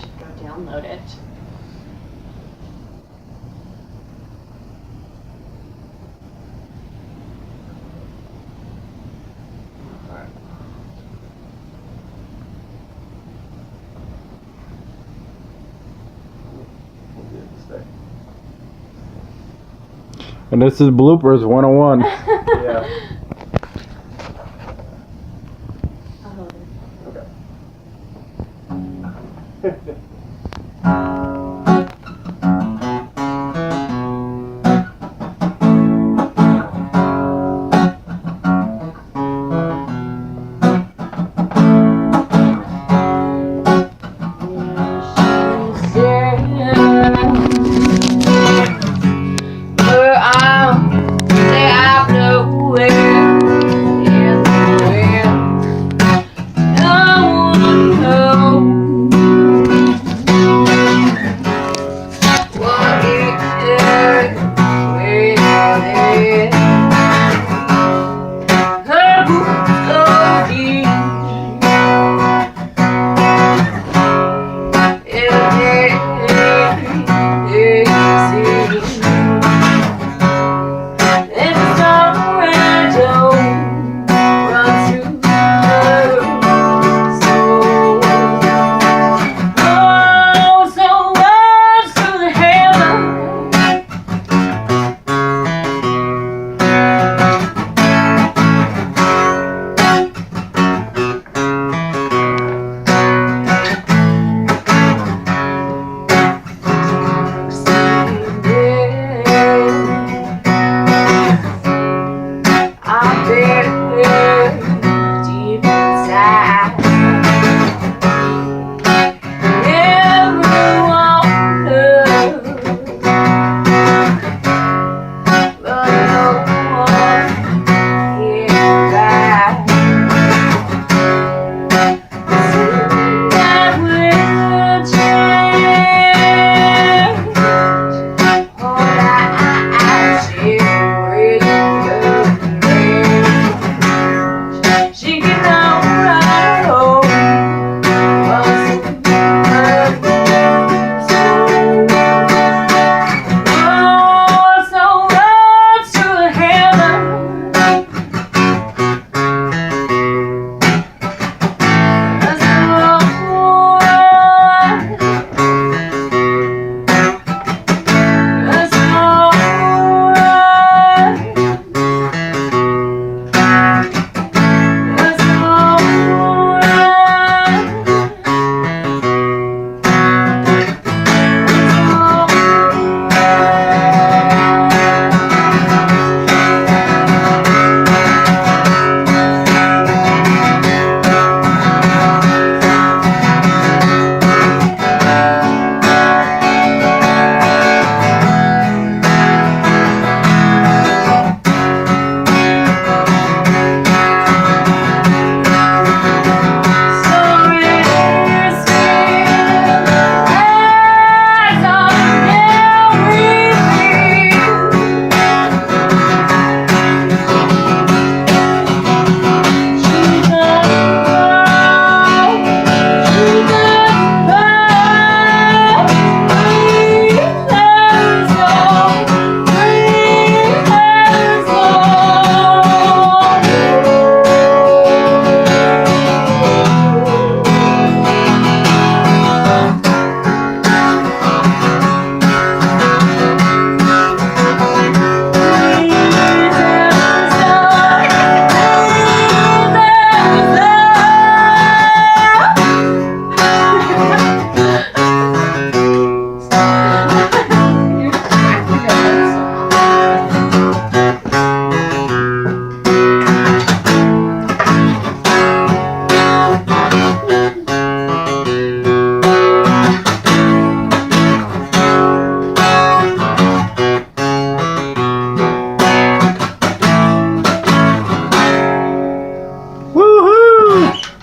should go download it. And this is bloopers 101. Yeah. Okay.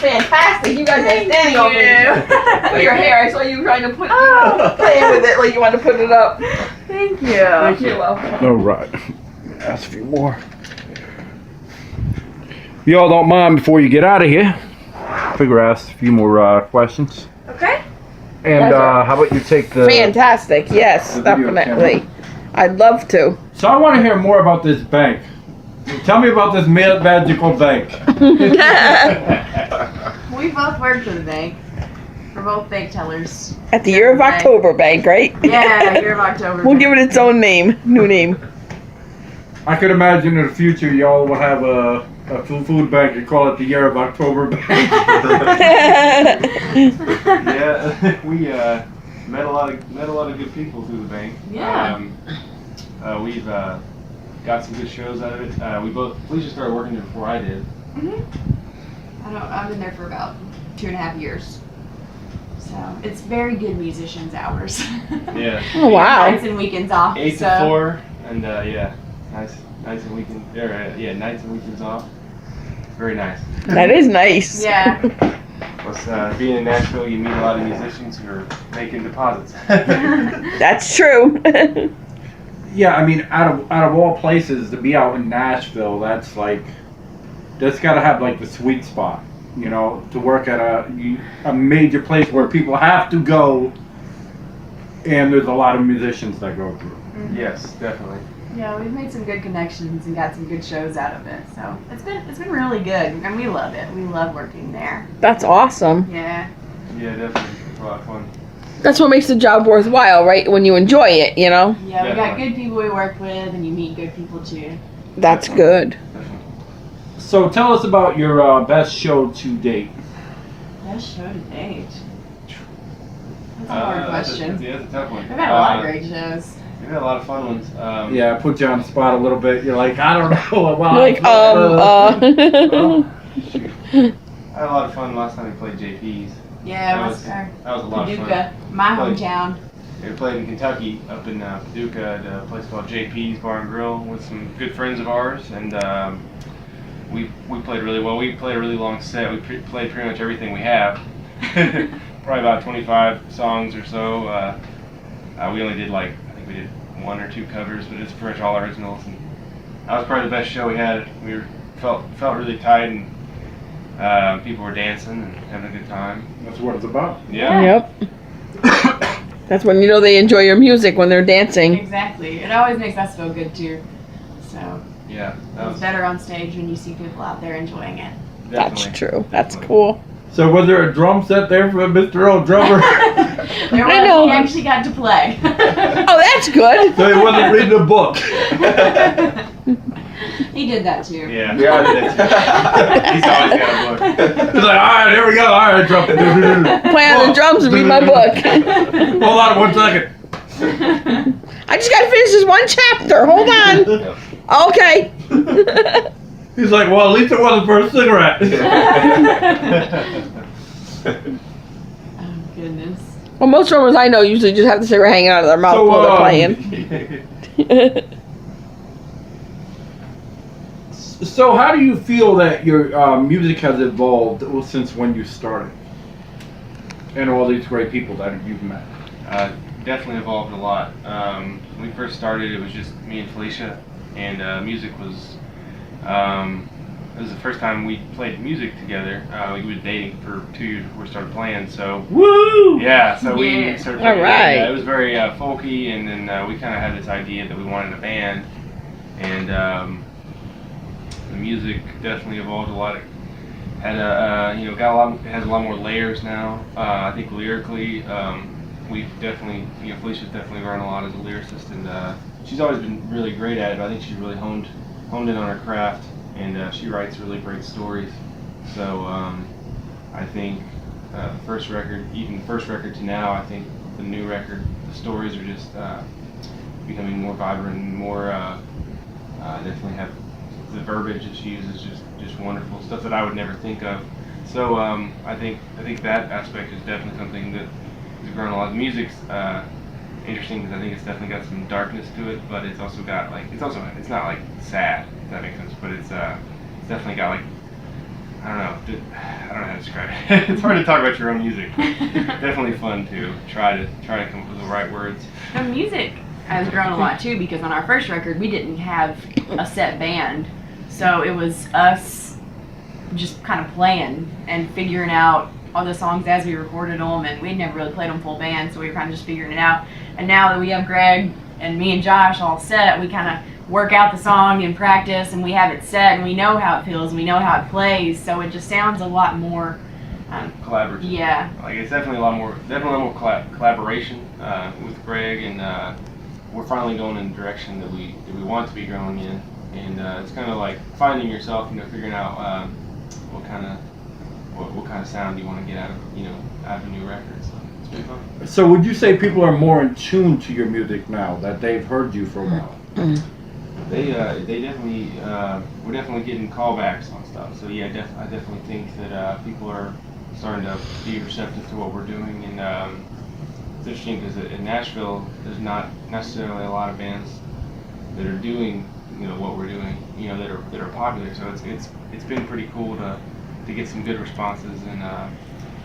Fantastic! You guys are standing on me. Your hair. I saw you trying to playing with it like you wanted to put it up. Thank you. Thank you. You're welcome. All right. Ask a few more. If y'all don't mind before you get out of here, figure ask a few more questions. Okay. And That's a- how about you take the... Fantastic. Yes, the video definitely. I'd love to. So I want to hear more about this bank. Tell me about this magical bank. We both worked for the bank. We're both bank tellers. At the Year of October Bank, right? Yeah, Year of October. We'll give it its own name. New name. I could imagine in the future y'all will have a food bank and call it the Year of October Bank. Yeah, we met a lot of good people through the bank. Yeah. We've got some good shows out of it. Felicia started working there before I did. I've been there for about 2.5 years. So it's very good musicians' hours. Yeah. Oh, wow. Nights and weekends off. 8 so. to 4, and yeah, nights and weekends. Nights and weekends off. Very nice. That is nice. Yeah. Plus, being in Nashville, you meet a lot of musicians who are making deposits. That's true. Yeah, I mean, out of all places to be out in Nashville, that's got to have like the sweet spot, you know, to work at a major place where people have to go, and there's a lot of musicians that go through. Yes, definitely. Yeah, we've made some good connections and got some good shows out of it. So it's been really good, and we love it. We love working there. That's awesome. Yeah. Yeah, definitely. It's a lot of fun. That's what makes the job worthwhile, right? When you enjoy it, you know? Yeah, we got Definitely. good people we work with, and you meet good people too. That's good. Definitely. So tell us about your best show to date. Best show to date. That's a hard question. That's a tough one. We've had a lot of great shows. We've had a lot of fun ones. Yeah, put you on the spot a little bit. You're like, I don't know. Well, Like, Oh, shoot. I had a lot of fun last time we played JP's. Yeah, That it was- was our That was a lot of fun. Paducah, my Like- hometown. We played in Kentucky, up in Paducah, at a place called JP's Bar and Grill with some good friends of ours, and we played really well. We played a really long set. We played pretty much everything we have, probably about 25 songs or so. We only did I think we did 1 or 2 covers, but it's pretty much all originals. And that was probably the best show we had. We felt really tight, and people were dancing and having a good time. That's what it's about. Yeah. Yep. That's when you know they enjoy your music, when they're dancing. Exactly. It always makes us feel good too. So Yeah. That it's was better on stage when you see people out there enjoying it. That's definitely- true. That's definitely. cool. So was there a drum set there for Mr. Old Drummer? There I was, know. he actually got to play. Oh, that's good. So he wasn't reading a book. He did that too. Yeah. Yeah. He's always got a book. He's like, all right, here we go. All right, drum. Play on the drums and read my book. Hold on 1 second. I just gotta finish this one chapter. Hold on. Okay. He's like, well, at least it wasn't for a cigarette. Oh goodness. Well, most drummers I know usually just have the cigarette hanging out of their mouth So, while they're playing. So how do you feel that your music has evolved since when you started? And all these great people that you've met. Definitely evolved a lot. When we first started, it was just me and Felicia, and music was. It was the first time we played music together. We were dating for 2 years before we started playing, so. Woo! Yeah, so we Yeah. started All playing. right. It was very folky, and then we kind of had this idea that we wanted a band, and the music definitely evolved a lot. It had it has a lot more layers now. I think lyrically, we've definitely, Felicia's definitely learned a lot as a lyricist, and she's always been really great at it. But I think she's really honed in on her craft, and she writes really great stories. So I think first record to now, I think the new record, the stories are just becoming more vibrant and more definitely have the verbiage that she uses just wonderful stuff that I would never think of. So I think that aspect is definitely something that has grown a lot. The music's interesting because I think it's definitely got some darkness to it, but it's also got it's not like sad, if that makes sense, but it's definitely got I don't know how to describe it. It's hard to talk about your own music. Definitely fun to try to come up with the right words. The music has grown a lot too, because on our first record we didn't have a set band, so it was us just kind of playing and figuring out all the songs as we recorded them, and we'd never really played them full band, so we were kind of just figuring it out. And now that we have Greg and me and Josh all set, we kind of work out the song in practice, and we have it set, and we know how it feels, and we know how it plays, so it just sounds a lot more collaborative. Yeah. Like it's definitely a lot more collaboration with Greg, and we're finally going in the direction that we want to be going in, and it's kind of like finding yourself, figuring out what kind of sound you want to get out of a new record. So it's been fun. So would you say people are more in tune to your music now that they've heard you for a while? They definitely we're definitely getting callbacks on stuff. So yeah, I definitely think that people are starting to be receptive to what we're doing, and it's interesting because in Nashville there's not necessarily a lot of bands that are doing what we're doing, that are popular. So it's been pretty cool to get some good responses and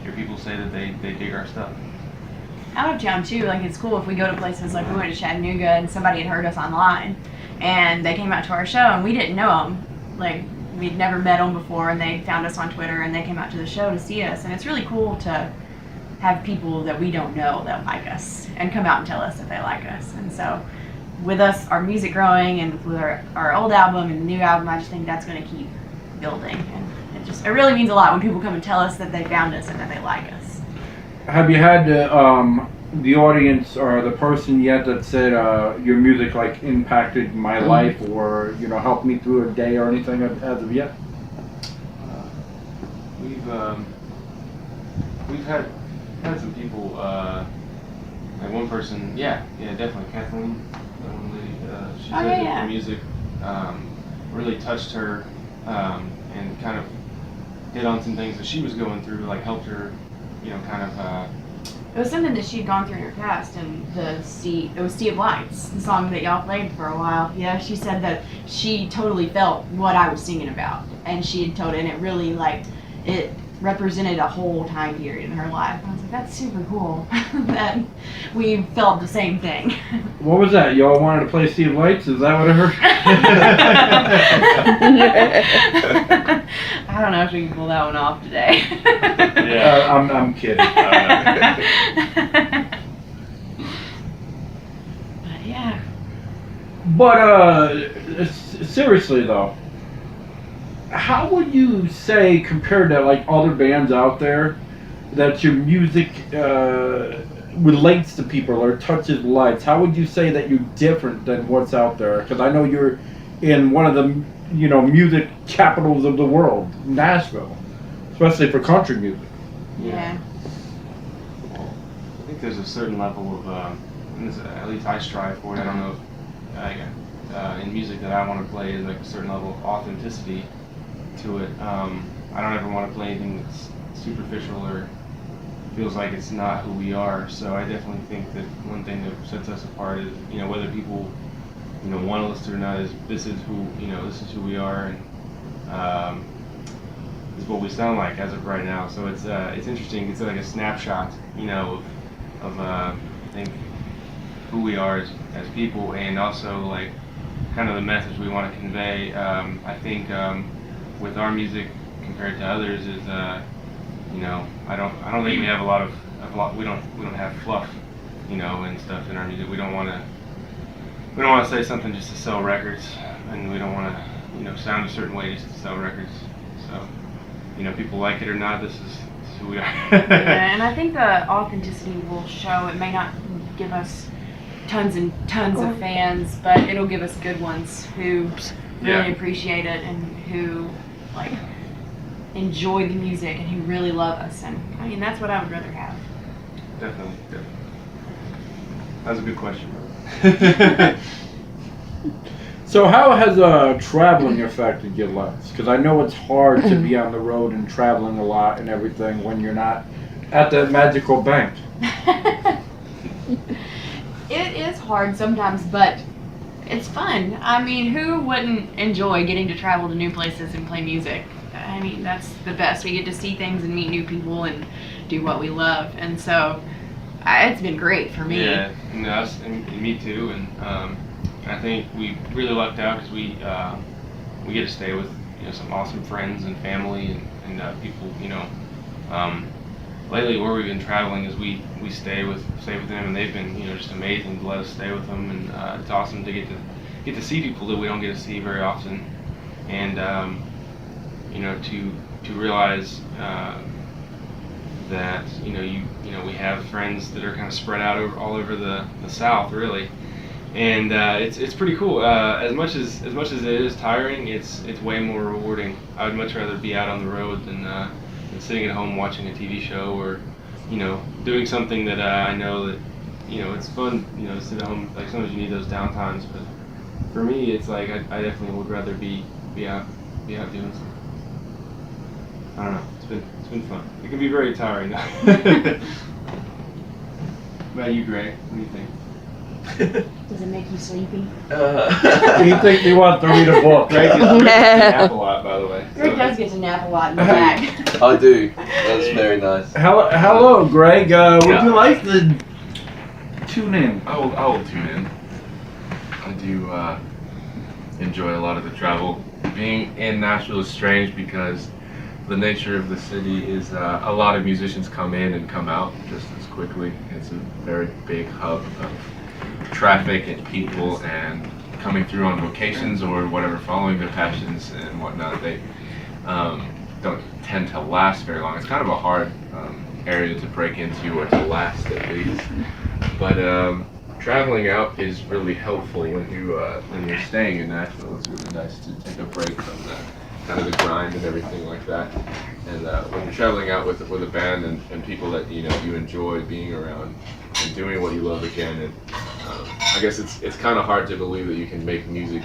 hear people say that they dig our stuff. Out of town too, like it's cool if we go to places like we went to Chattanooga and somebody had heard us online and they came out to our show and we didn't know them, like we'd never met them before, and they found us on Twitter and they came out to the show to see us, and it's really cool to have people that we don't know that like us and come out and tell us that they like us. And so with us, our music growing, and with our old album and the new album, I just think that's going to keep building, and it really means a lot when people come and tell us that they found us and that they like us. Have you had the audience or the person yet that said your music like impacted my life, or helped me through a day or anything as of yet? We've had some people, like one person, yeah, definitely Kathleen, that one lady. She said that the music really touched her, and kind of hit on some things that she was going through, like helped her, It was something that she'd gone through in her past, and it was Sea of Lights, the song that y'all played for a while. Yeah, she said that she totally felt what I was singing about, and she had told it, and it really, it represented a whole time period in her life. I was like, that's super cool that we felt the same thing. What was that? Y'all wanted to play Sea of Lights? Is that what I heard? I don't know if we can pull that one off today. Yeah, I'm kidding. But yeah. But seriously though, how would you say, compared to like other bands out there, that your music relates to people or touches lives? How would you say that you're different than what's out there? Because I know you're in one of the music capitals of the world, Nashville, especially for country music. Yeah. I think there's a certain level of, at least I strive for it. I don't know if in music that I want to play is like a certain level of authenticity to it. I don't ever want to play anything that's superficial or feels like it's not who we are. So I definitely think that one thing that sets us apart is, whether people, want to listen or not, is this is who we are, and this is what we sound like as of right now. So it's interesting. It's like a snapshot, of I think who we are as people, and also like kind of the message we want to convey. I think with our music compared to others is I don't think we have we don't have fluff, and stuff in our music. We don't want to say something just to sell records, and we don't want to sound a certain way just to sell records. So people like it or not, this is who we are. Yeah, and I think the authenticity will show. It may not give us tons and tons of fans, but it'll give us good ones who really appreciate it and who enjoy the music and who really love us. And I mean, that's what I would rather have. Definitely. That was a good question. So how has traveling affected your lives? Because I know it's hard to be on the road and traveling a lot and everything when you're not at the magical bank. It is hard sometimes, but it's fun. I mean, who wouldn't enjoy getting to travel to new places and play music? I mean, that's the best. We get to see things and meet new people and do what we love. And so it's been great for me. Yeah, and me too. And I think we really lucked out because we get to stay with some awesome friends and family and people lately where we've been traveling is we stay with them, and they've been just amazing to let us stay with them, and it's awesome to get to see people that we don't get to see very often, and to realize that we have friends that are kind of spread out all over the South, really, and it's pretty cool. As much as it is tiring, it's way more rewarding. I would much rather be out on the road than sitting at home watching a TV show, or doing something that I know that it's fun. To sit at home. Like sometimes you need those downtimes, but for me, it's like I definitely would rather be out doing something. I don't know. It's been fun. It can be very tiring though. What about you, Gray? What do you think? Does it make you sleepy? You think you want to read a book, Greg right? gets to nap a lot, by the way. Greg does get to nap a lot in the back. I do. That's very nice. Hello, Greg. Would Yeah. you like to tune in? I will tune in. I do enjoy a lot of the travel. Being in Nashville is strange because the nature of the city is a lot of musicians come in and come out just as quickly. It's a very big hub of traffic and people and coming through on vocations or whatever, following their passions and whatnot. They don't tend to last very long. It's kind of a hard area to break into, or to last at least. But traveling out is really helpful when you're staying in Nashville. It's really nice to take a break from the kind of the grind and everything like that. And when you're traveling out with a band and people that you enjoy being around and doing what you love again, and I guess it's kind of hard to believe that you can make music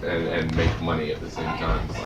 and make money at the same time.